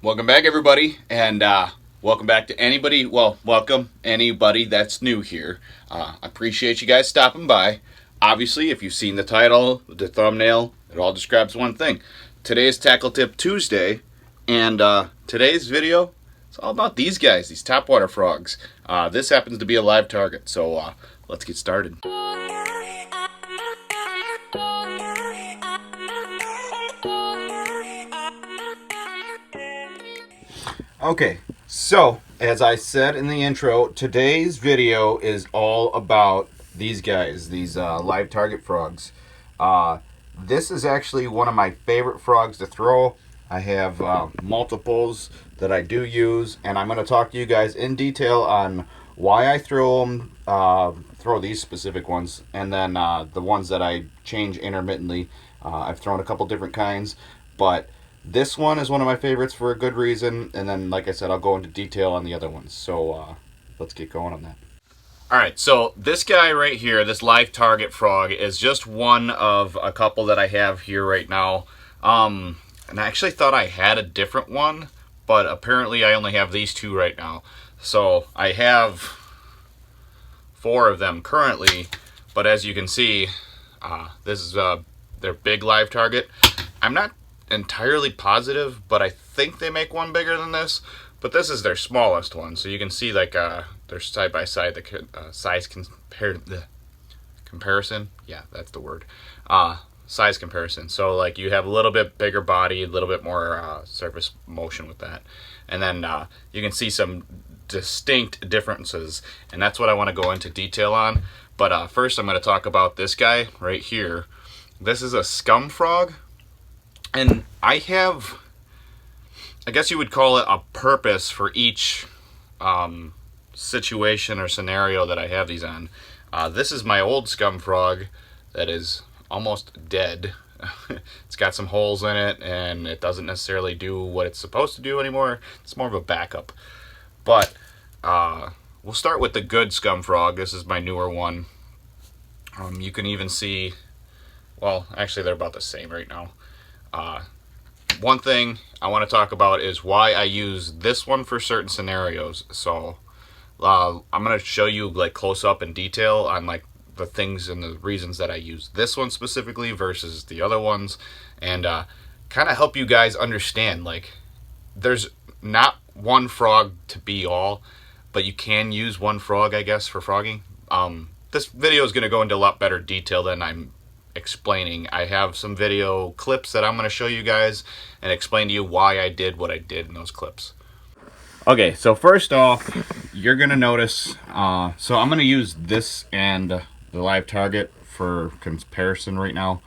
Welcome back, everybody, and welcome back to anybody. Well, welcome anybody that's new here. I appreciate you guys stopping by. Obviously, if you've seen the title, the thumbnail, it all describes one thing. Today is Tackle Tip Tuesday, and today's video is all about these guys, these topwater frogs. This happens to be a live target, so let's get started. Okay, so as I said in the intro, today's video is all about these guys, these live target frogs. This is actually one of my favorite frogs to throw. I have multiples that I do use, and I'm going to talk to you guys in detail on why I throw them, throw these specific ones, and then the ones that I change intermittently. I've thrown a couple different kinds, but this one is one of my favorites for a good reason, and then, like I said, I'll go into detail on the other ones. So let's get going on that. Alright, so this guy right here, this live target frog, is just one of a couple that I have here right now. And I actually thought I had a different one, but apparently I only have these two right now. So I have 4 of them currently, but as you can see, this is their big live target. I'm not entirely positive, but I think they make one bigger than this, but this is their smallest one, so you can see like they're side by side, the size comparison, yeah, that's the word, size comparison. So like you have a little bit bigger body, a little bit more surface motion with that, and then you can see some distinct differences, and that's what I want to go into detail on. But first I'm going to talk about this guy right here. This is a scum frog. And I have, I guess you would call it a purpose for each situation or scenario that I have these on. This is my old scum frog that is almost dead. It's got some holes in it, and it doesn't necessarily do what it's supposed to do anymore. It's more of a backup. But we'll start with the good scum frog. This is my newer one. You can even see, well, actually they're about the same right now. One thing I want to talk about is why I use this one for certain scenarios. So I'm going to show you like close up in detail on like the things and the reasons that I use this one specifically versus the other ones, and kind of help you guys understand like there's not one frog to be all, but you can use one frog, I guess, for frogging. This video is going to go into a lot better detail than I'm explaining. I have some video clips that I'm going to show you guys and explain to you why I did what I did in those clips. Okay, so first off, you're going to notice, so I'm going to use this and the live target for comparison right now.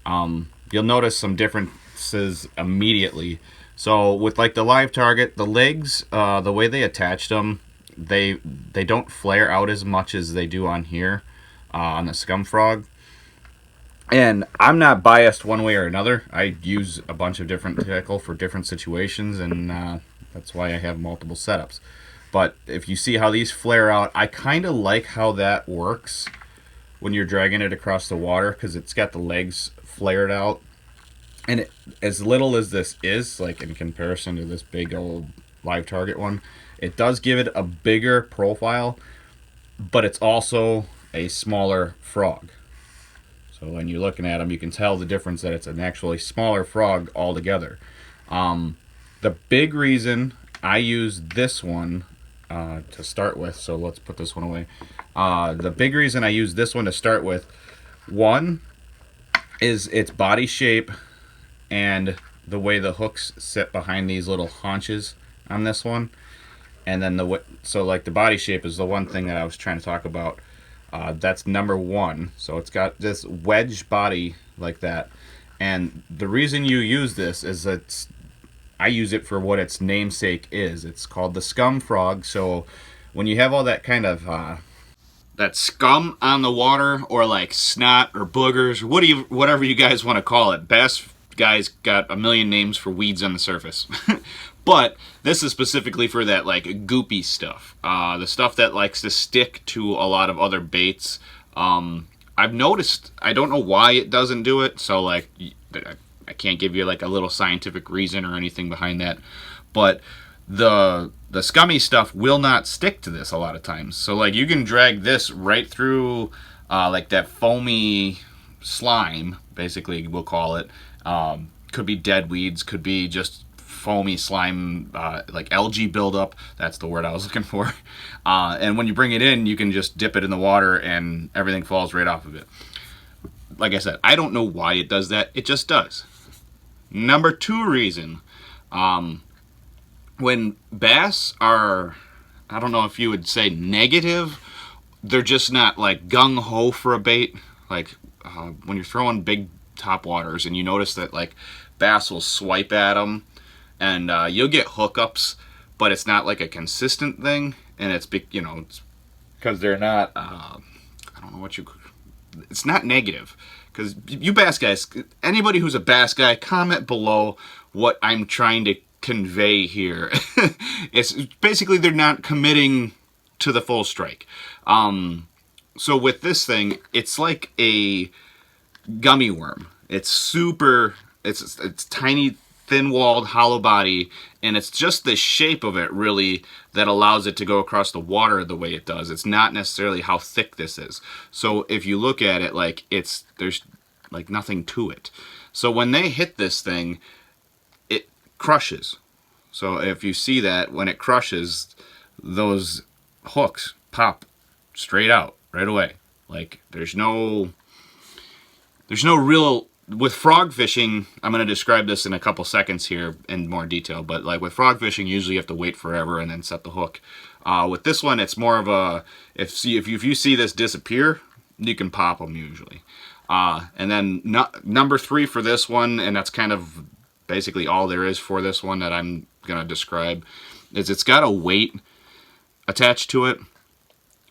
You'll notice some differences immediately. So with like the live target, the legs, the way they attached them, they don't flare out as much as they do on here, on the scum frog. And I'm not biased one way or another. I use a bunch of different tackle for different situations, and that's why I have multiple setups. But if you see how these flare out, I kind of like how that works when you're dragging it across the water, because it's got the legs flared out. And as little as this is, like in comparison to this big old live target one, it does give it a bigger profile, but it's also a smaller frog. So when you're looking at them, you can tell the difference that it's an actually smaller frog altogether. The big reason I use this one to start with, so let's put this one away. The big reason I use this one to start with, one, is its body shape and the way the hooks sit behind these little haunches on this one. And then so like the body shape is the one thing that I was trying to talk about. That's number one. So it's got this wedge body like that. And the reason you use this is that I use it for what its namesake is. It's called the scum frog. So when you have all that kind of that scum on the water, or like snot or boogers, or whatever you guys want to call it. Bass guys got a million names for weeds on the surface. But this is specifically for that like goopy stuff, the stuff that likes to stick to a lot of other baits. I've noticed, I don't know why it doesn't do it, so like I can't give you like a little scientific reason or anything behind that, but the scummy stuff will not stick to this a lot of times. So like you can drag this right through like that foamy slime, basically we'll call it. Could be dead weeds, could be just foamy slime, like algae buildup. That's the word I was looking for. And when you bring it in, you can just dip it in the water and everything falls right off of it. Like I said, I don't know why it does that. It just does. Number 2 reason, when bass are, I don't know if you would say negative, they're just not like gung-ho for a bait. Like when you're throwing big topwaters and you notice that like bass will swipe at them, and you'll get hookups, but it's not like a consistent thing, and it's it's because they're not. I don't know what you. It's not negative, because you bass guys, anybody who's a bass guy, comment below what I'm trying to convey here. It's basically they're not committing to the full strike. So with this thing, it's like a gummy worm. It's super. It's tiny, thin-walled, hollow body, and it's just the shape of it really that allows it to go across the water the way it does. It's not necessarily how thick this is. So if you look at it, like there's like nothing to it. So when they hit this thing, it crushes. So if you see that, when it crushes, those hooks pop straight out right away. Like there's no real. With frog fishing, I'm going to describe this in a couple seconds here in more detail, but like with frog fishing, usually you have to wait forever and then set the hook. With this one, it's more of a, if you see this disappear, you can pop them usually. And then number 3 for this one, and that's kind of basically all there is for this one that I'm going to describe, is it's got a weight attached to it.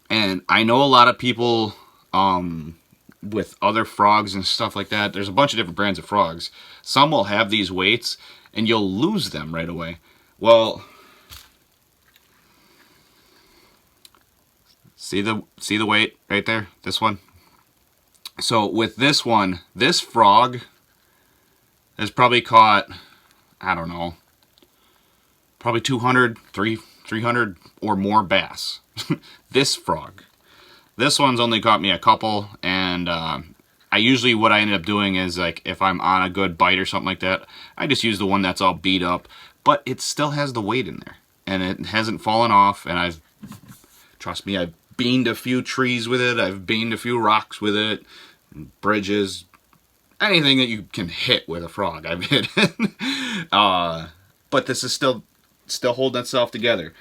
And I know a lot of people, with other frogs and stuff like that, there's a bunch of different brands of frogs. Some will have these weights and you'll lose them right away. Well, see the weight right there, this one? So with this one, this frog has probably caught, I don't know, probably 200, 300 or more bass. This frog. This one's only caught me a couple, and I usually, what I end up doing is, like, if I'm on a good bite or something like that, I just use the one that's all beat up, but it still has the weight in there, and it hasn't fallen off, and trust me, I've beaned a few trees with it, I've beaned a few rocks with it, bridges, anything that you can hit with a frog, I've hit it. But this is still holding itself together.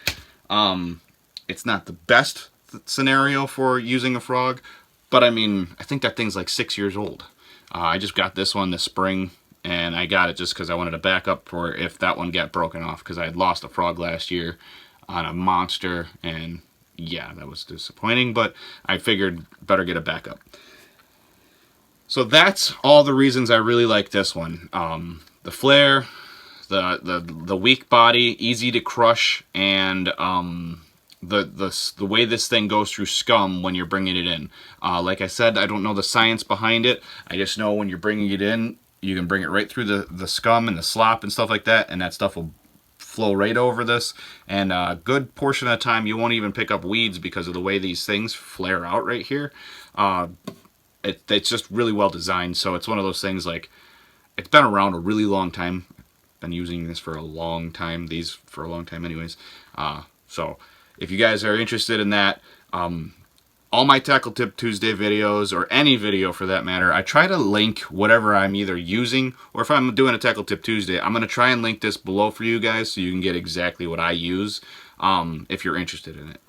It's not the best scenario for using a frog, but I mean, I think that thing's like 6 years old. I just got this one this spring, and I got it just because I wanted a backup for if that one got broken off, because I had lost a frog last year on a monster, and yeah, that was disappointing, but I figured better get a backup. So that's all the reasons I really like this one. The flare, the weak body, easy to crush, and the way this thing goes through scum when you're bringing it in. Like I said, I don't know the science behind it. I just know when you're bringing it in, you can bring it right through the scum and the slop and stuff like that, and that stuff will flow right over this. And a good portion of the time, you won't even pick up weeds because of the way these things flare out right here. It's just really well designed, so it's one of those things, like, it's been around a really long time. I've been using this for a long time, these for a long time anyways. So if you guys are interested in that, all my Tackle Tip Tuesday videos, or any video for that matter, I try to link whatever I'm either using, or if I'm doing a Tackle Tip Tuesday, I'm going to try and link this below for you guys so you can get exactly what I use, if you're interested in it.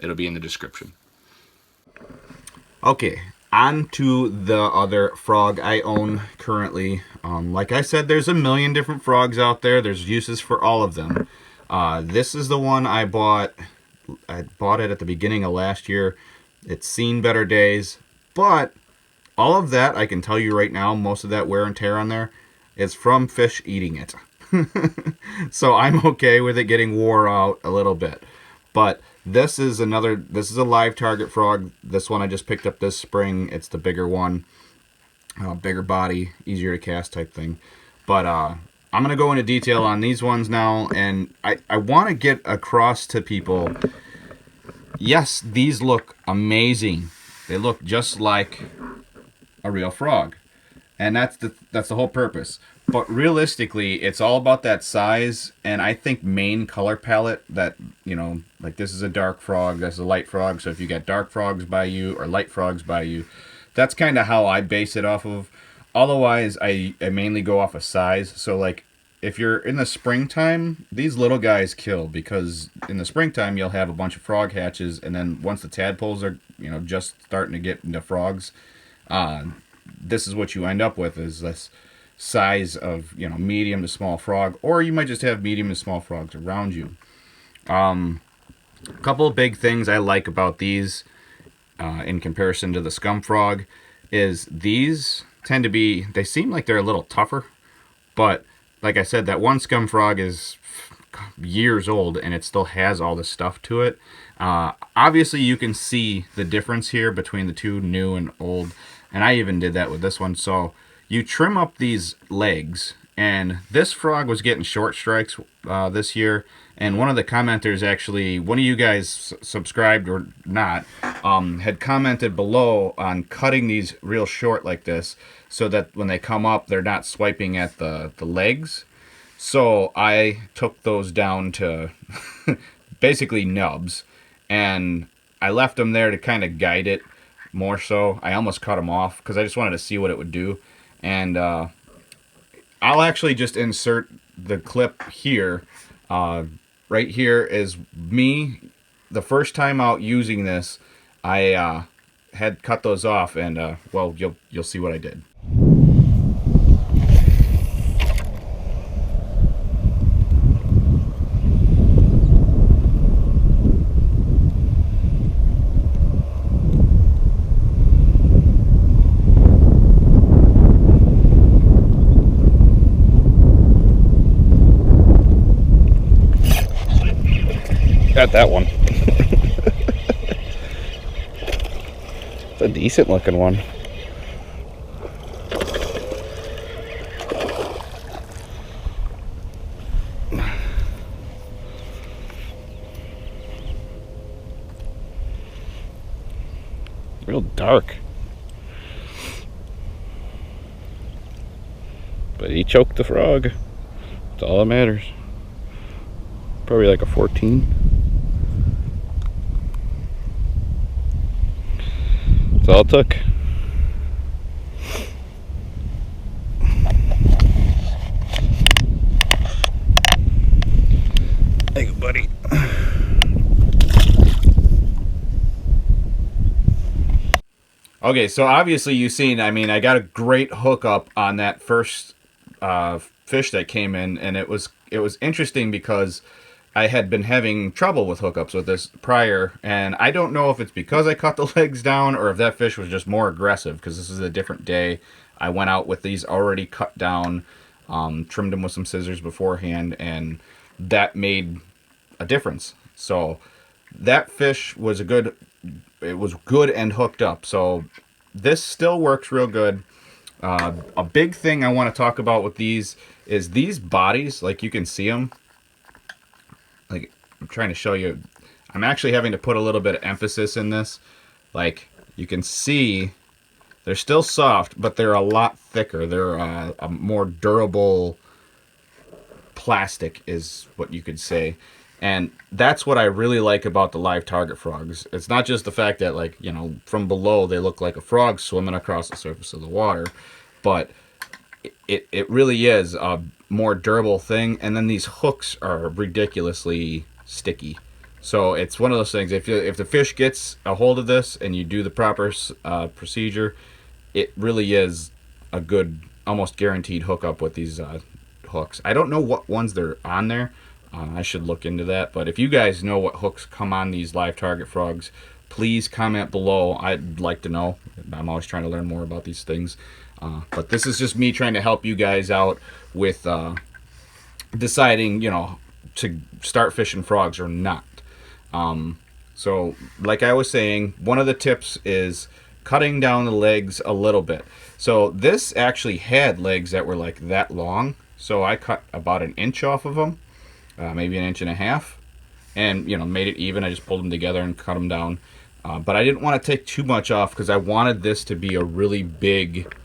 It'll be in the description. Okay, on to the other frog I own currently. Like I said, there's a million different frogs out there. There's uses for all of them. This is the one I bought. I bought it at the beginning of last year. It's seen better days, but all of that, I can tell you right now, most of that wear and tear on there is from fish eating it. So I'm okay with it getting wore out a little bit. But this is a live target frog. This one I just picked up this spring. It's the bigger one. bigger body, easier to cast type thing. But I'm going to go into detail on these ones now, and I want to get across to people, yes, these look amazing. They look just like a real frog. And that's the whole purpose. But realistically, it's all about that size, and I think main color palette that, you know, like this is a dark frog, this is a light frog, so if you got dark frogs by you or light frogs by you, that's kind of how I base it off of. Otherwise, I mainly go off of size. So like if you're in the springtime, these little guys kill, because in the springtime you'll have a bunch of frog hatches, and then once the tadpoles are, you know, just starting to get into frogs, this is what you end up with, is this size of, you know, medium to small frog, or you might just have medium to small frogs around you. A couple of big things I like about these in comparison to the scum frog is these tend to be, they seem like they're a little tougher, but like I said, that one scum frog is years old and it still has all this stuff to it. Obviously you can see the difference here between the two, new and old, and I even did that with this one. So you trim up these legs, and this frog was getting short strikes this year, and one of the commenters, actually, one of you guys subscribed or not, had commented below on cutting these real short like this, so that when they come up, they're not swiping at the legs. So I took those down to basically nubs, and I left them there to kind of guide it more so. I almost cut them off because I just wanted to see what it would do. And I'll actually just insert the clip here. Right here is me the first time out using this. I had cut those off, and well, you'll see what I did. Got that one. It's a decent looking one. Real dark. But he choked the frog. That's all that matters. Probably like a 14. That's all it took. Hey, buddy. Okay, so obviously you've seen, I mean, I got a great hookup on that first fish that came in, and it was interesting because I had been having trouble with hookups with this prior, and I don't know if it's because I cut the legs down or if that fish was just more aggressive, because this is a different day. I went out with these already cut down, trimmed them with some scissors beforehand, and that made a difference. So that fish was it was good and hooked up. So this still works real good. A big thing I want to talk about with these is these bodies, like you can see them. Like, I'm trying to show you, I'm actually having to put a little bit of emphasis in this. Like, you can see they're still soft, but they're a lot thicker. They're a more durable plastic is what you could say. And that's what I really like about the live target frogs. It's not just the fact that, like, you know, from below they look like a frog swimming across the surface of the water, but it really is a more durable thing. And then these hooks are ridiculously sticky. So it's one of those things, if the fish gets a hold of this and you do the proper procedure, it really is a good, almost guaranteed hookup with these hooks. I don't know what ones they're on there. I should look into that. But if you guys know what hooks come on these live target frogs, please comment below. I'd like to know. I'm always trying to learn more about these things. But this is just me trying to help you guys out with deciding, you know, to start fishing frogs or not. So like I was saying, one of the tips is cutting down the legs a little bit. So this actually had legs that were like that long, so I cut about an inch off of them, maybe an inch and a half, and made it even. I just pulled them together and cut them down, but I didn't want to take too much off because I wanted this to be a really big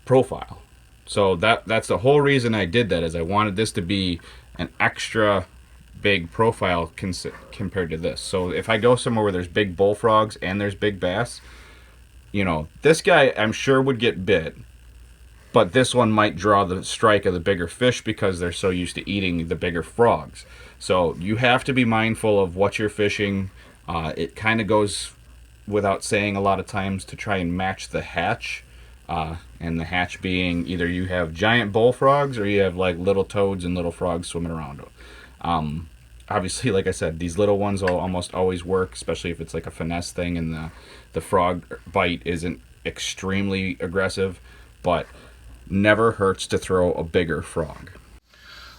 profile. So that's the whole reason I did that, is I wanted this to be an extra big profile compared to this. So if I go somewhere where there's big bullfrogs and there's big bass, this guy I'm sure would get bit, but this one might draw the strike of the bigger fish because they're so used to eating the bigger frogs. So you have to be mindful of what you're fishing. It kind of goes without saying a lot of times to try and match the hatch. And the hatch being either you have giant bullfrogs or you have like little toads and little frogs swimming around them. Obviously, like I said, these little ones will almost always work, especially if it's like a finesse thing and the frog bite isn't extremely aggressive, but never hurts to throw a bigger frog.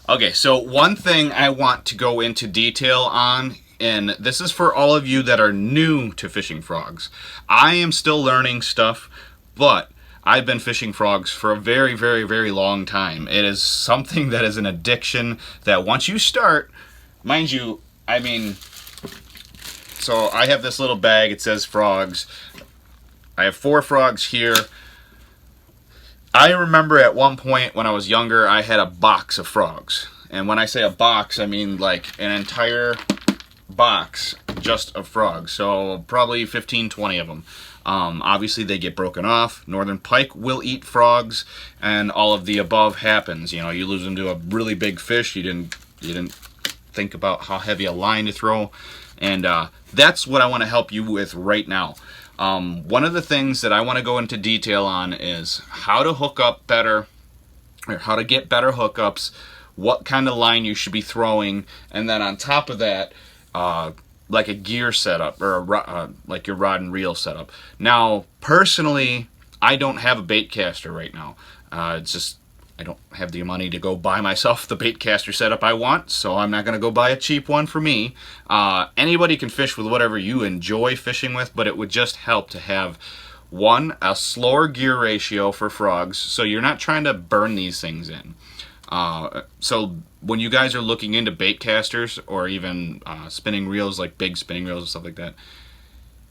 Okay, so one thing I want to go into detail on, and this is for all of you that are new to fishing frogs. I am still learning stuff, but I've been fishing frogs for a very, very, very long time. It is something that is an addiction that once you start, mind you, so I have this little bag, it says frogs. I have 4 frogs here. I remember at one point when I was younger, I had a box of frogs. And when I say a box, I mean like an entire box just of frogs. So probably 15, 20 of them. Obviously they get broken off. Northern pike will eat frogs, and all of the above happens. You lose them to a really big fish. You didn't think about how heavy a line to throw, and that's what I want to help you with right now. One of the things that I want to go into detail on is how to hook up better, or how to get better hookups, what kind of line you should be throwing, and then on top of that, like a gear setup or like your rod and reel setup. Now, personally, I don't have a bait caster right now. It's just I don't have the money to go buy myself the bait caster setup I want, so I'm not going to go buy a cheap one for me. Anybody can fish with whatever you enjoy fishing with, but it would just help to have a slower gear ratio for frogs, so you're not trying to burn these things in. So when you guys are looking into bait casters or even spinning reels, like big spinning reels and stuff like that,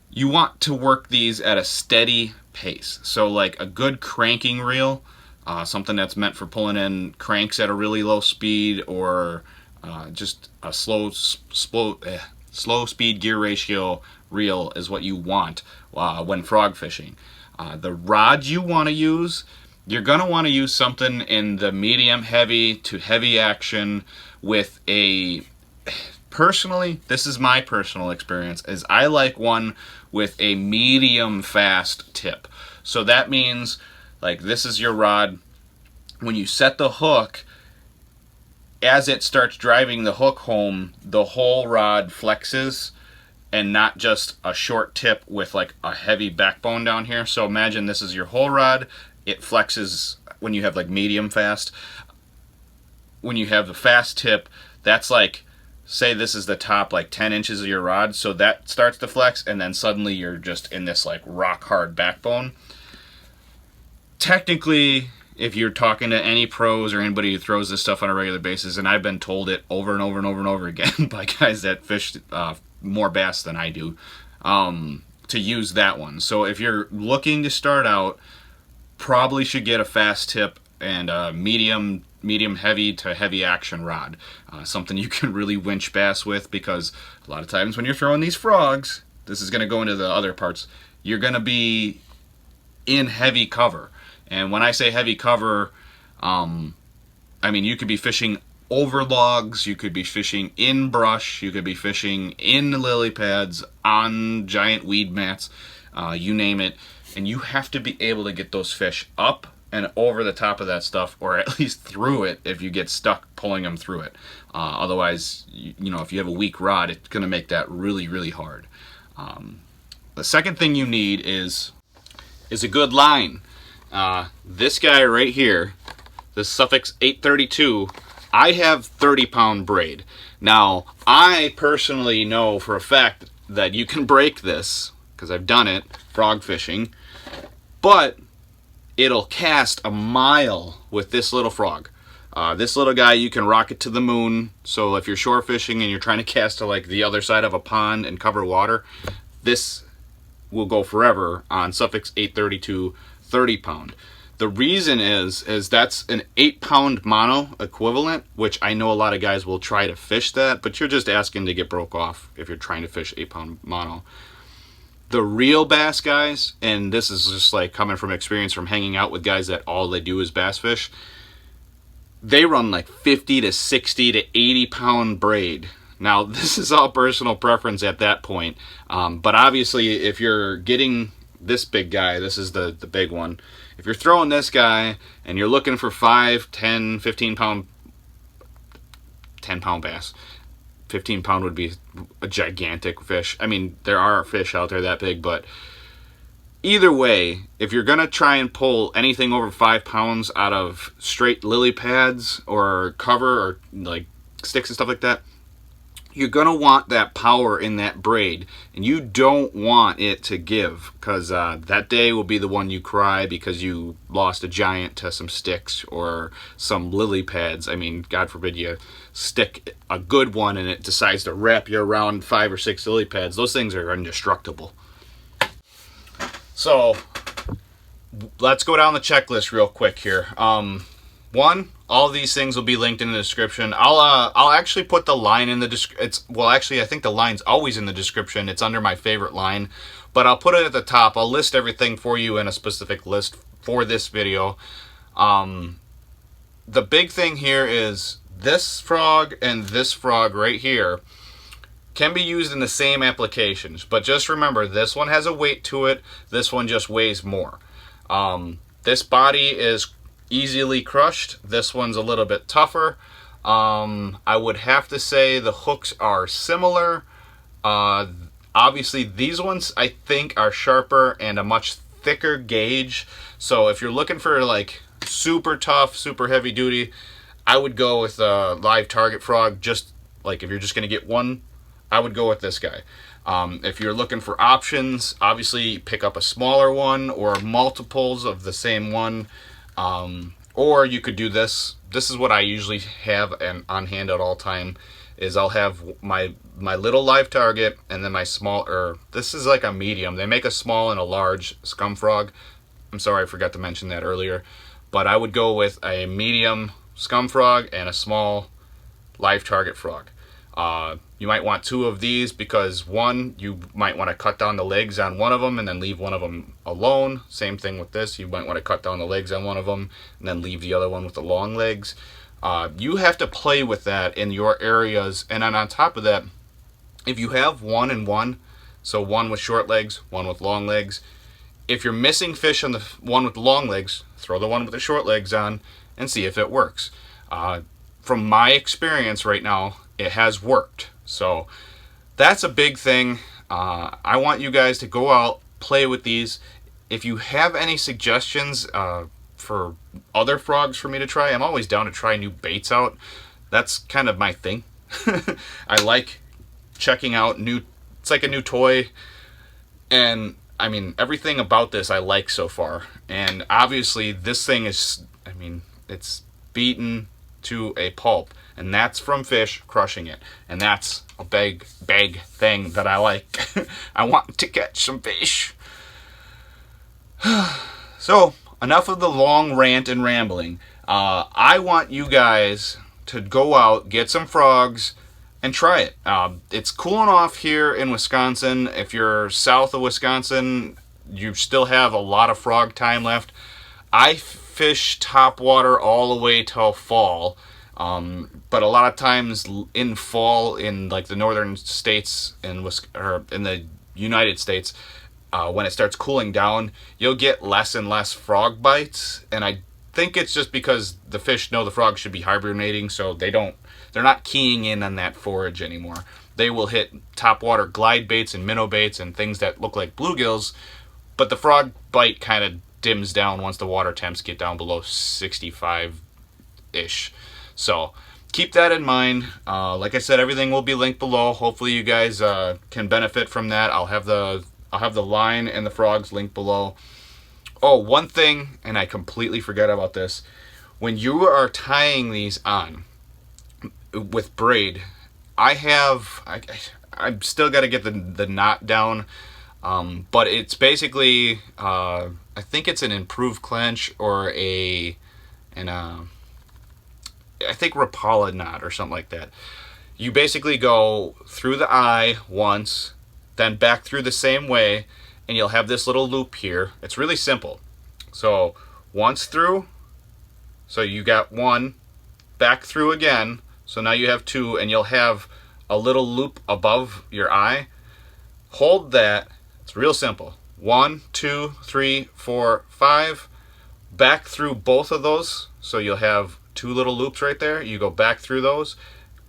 you want to work these at a steady pace. So like a good cranking reel, something that's meant for pulling in cranks at a really low speed, or just a slow speed gear ratio reel is what you want when frog fishing. The rod you want to use, you're going to want to use something in the medium heavy to heavy action with personally, this is my personal experience, is I like one with a medium fast tip. So that means, like, this is your rod. When you set the hook, as it starts driving the hook home, the whole rod flexes, and not just a short tip with like a heavy backbone down here. So imagine this is your whole rod. It flexes when you have like medium fast. When you have the fast tip, that's like, say this is the top like 10 inches of your rod, so that starts to flex, and then suddenly you're just in this like rock hard backbone. Technically, if you're talking to any pros or anybody who throws this stuff on a regular basis, and I've been told it over and over and over and over again by guys that fish more bass than I do, to use that one. So if you're looking to start out, probably should get a fast tip and a medium heavy to heavy action rod, something you can really winch bass with, because a lot of times when you're throwing these frogs, this is going to go into the other parts, you're going to be in heavy cover. And when I say heavy cover, I mean you could be fishing over logs, you could be fishing in brush, you could be fishing in lily pads, on giant weed mats, you name it. And you have to be able to get those fish up and over the top of that stuff, or at least through it if you get stuck pulling them through it. Otherwise, you know, if you have a weak rod, it's going to make that really, really hard. The second thing you need is a good line. This guy right here, the Suffix 832, I have 30-pound braid. Now, I personally know for a fact that you can break this because I've done it, frog fishing, but it'll cast a mile with this little frog. This little guy, you can rock it to the moon. So if you're shore fishing and you're trying to cast to like the other side of a pond and cover water, this will go forever on Sufix 832 30 pound. The reason is that's an 8 pound mono equivalent, which I know a lot of guys will try to fish that, but you're just asking to get broke off if you're trying to fish 8 pound mono. The real bass guys, and this is just like coming from experience from hanging out with guys that all they do is bass fish, they run like 50 to 60 to 80 pound braid. Now, this is all personal preference at that point, but obviously if you're getting this big guy, this is the big one. If you're throwing this guy and you're looking for 5, 10, 15 pound, 10 pound bass, 15 pound would be a gigantic fish. I mean, there are fish out there that big, but either way, if you're going to try and pull anything over 5 pounds out of straight lily pads or cover or like sticks and stuff like that, you're going to want that power in that braid, and you don't want it to give, because that day will be the one you cry because you lost a giant to some sticks or some lily pads. I mean, God forbid you stick a good one and it decides to wrap you around 5 or 6 lily pads. Those things are indestructible. So let's go down the checklist real quick here. One, all these things will be linked in the description. I'll actually put the line in the description. Well, actually, I think the line's always in the description. It's under my favorite line, but I'll put it at the top. I'll list everything for you in a specific list for this video. The big thing here is this frog and this frog right here can be used in the same applications, but just remember, this one has a weight to it. This one just weighs more. This body is easily crushed. This one's a little bit tougher. I would have to say the hooks are similar. Obviously these ones I think are sharper and a much thicker gauge. So if you're looking for like super tough, super heavy duty, I would go with a live target frog. Just like if you're just gonna get one, I would go with this guy. If you're looking for options, obviously pick up a smaller one or multiples of the same one. Or you could do this. This is what I usually have and on hand at all time, is I'll have my little live target and then my small, or this is like a medium. They make a small and a large scum frog. I'm sorry, I forgot to mention that earlier. But I would go with a medium scum frog and a small live target frog. You might want 2 of these because one, you might want to cut down the legs on one of them and then leave one of them alone. Same thing with this. You might want to cut down the legs on one of them and then leave the other one with the long legs. You have to play with that in your areas. And then on top of that, if you have 1 and 1, so one with short legs, one with long legs, if you're missing fish on the one with the long legs, throw the one with the short legs on and see if it works. From my experience right now, it has worked. So that's a big thing. I want you guys to go out, play with these. If you have any suggestions for other frogs for me to try, I'm always down to try new baits out. That's kind of my thing. I like checking out new, it's like a new toy. And I mean, everything about this I like so far. And obviously this thing is, I mean, it's beaten to a pulp, and that's from fish crushing it, and that's a big thing that I like. I want to catch some fish. So enough of the long rant and rambling. I want you guys to go out, get some frogs, and try it. It's cooling off here in Wisconsin. If you're south of Wisconsin, you still have a lot of frog time left. I fish topwater all the way till fall, but a lot of times in fall in like the northern states in the United States, when it starts cooling down, you'll get less and less frog bites, and I think it's just because the fish know the frogs should be hibernating, so they're not keying in on that forage anymore. They will hit topwater glide baits and minnow baits and things that look like bluegills, but the frog bite kind of dims down once the water temps get down below 65-ish. So keep that in mind. Like I said, everything will be linked below. Hopefully you guys can benefit from that. I'll have the I'll have the line and the frogs linked below. Oh, one thing, and I completely forgot about this. When you are tying these on with braid, I've still got to get the knot down, but it's basically I think it's an improved clench or I think Rapala knot or something like that. You basically go through the eye once, then back through the same way, and you'll have this little loop here. It's really simple. So once through, so you got one, back through again, so now you have two, and you'll have a little loop above your eye. Hold that. It's real simple. 1, 2, 3, 4, 5. Back through both of those, so you'll have two little loops right there. You go back through those,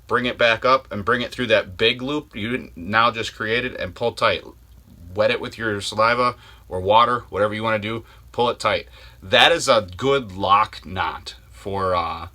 bring it back up, and bring it through that big loop you now just created, and pull tight. Wet it with your saliva or water, whatever you want to do. Pull it tight. That is a good lock knot for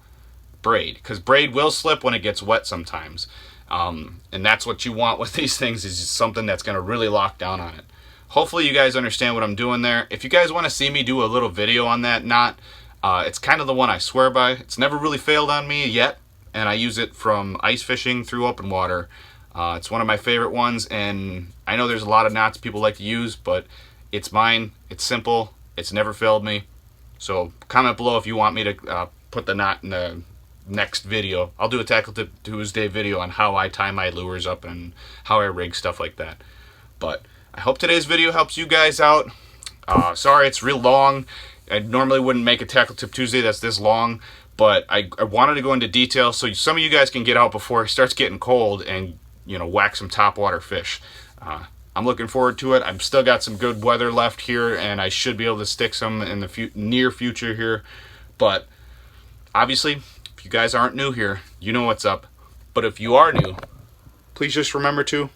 braid, because braid will slip when it gets wet sometimes, and that's what you want with these things, is something that's going to really lock down on it. Hopefully you guys understand what I'm doing there. If you guys want to see me do a little video on that knot, it's kind of the one I swear by. It's never really failed on me yet, and I use it from ice fishing through open water. It's one of my favorite ones, and I know there's a lot of knots people like to use, but it's mine. It's simple. It's never failed me. So comment below if you want me to put the knot in the next video. I'll do a Tackle Tip Tuesday video on how I tie my lures up and how I rig stuff like that. But I hope today's video helps you guys out. Sorry it's real long. I normally wouldn't make a Tackle Tip Tuesday that's this long, but I wanted to go into detail so some of you guys can get out before it starts getting cold and, you know, whack some topwater fish. I'm looking forward to it. I've still got some good weather left here, and I should be able to stick some in the near future here. But obviously, if you guys aren't new here, you know what's up. But if you are new, please just remember to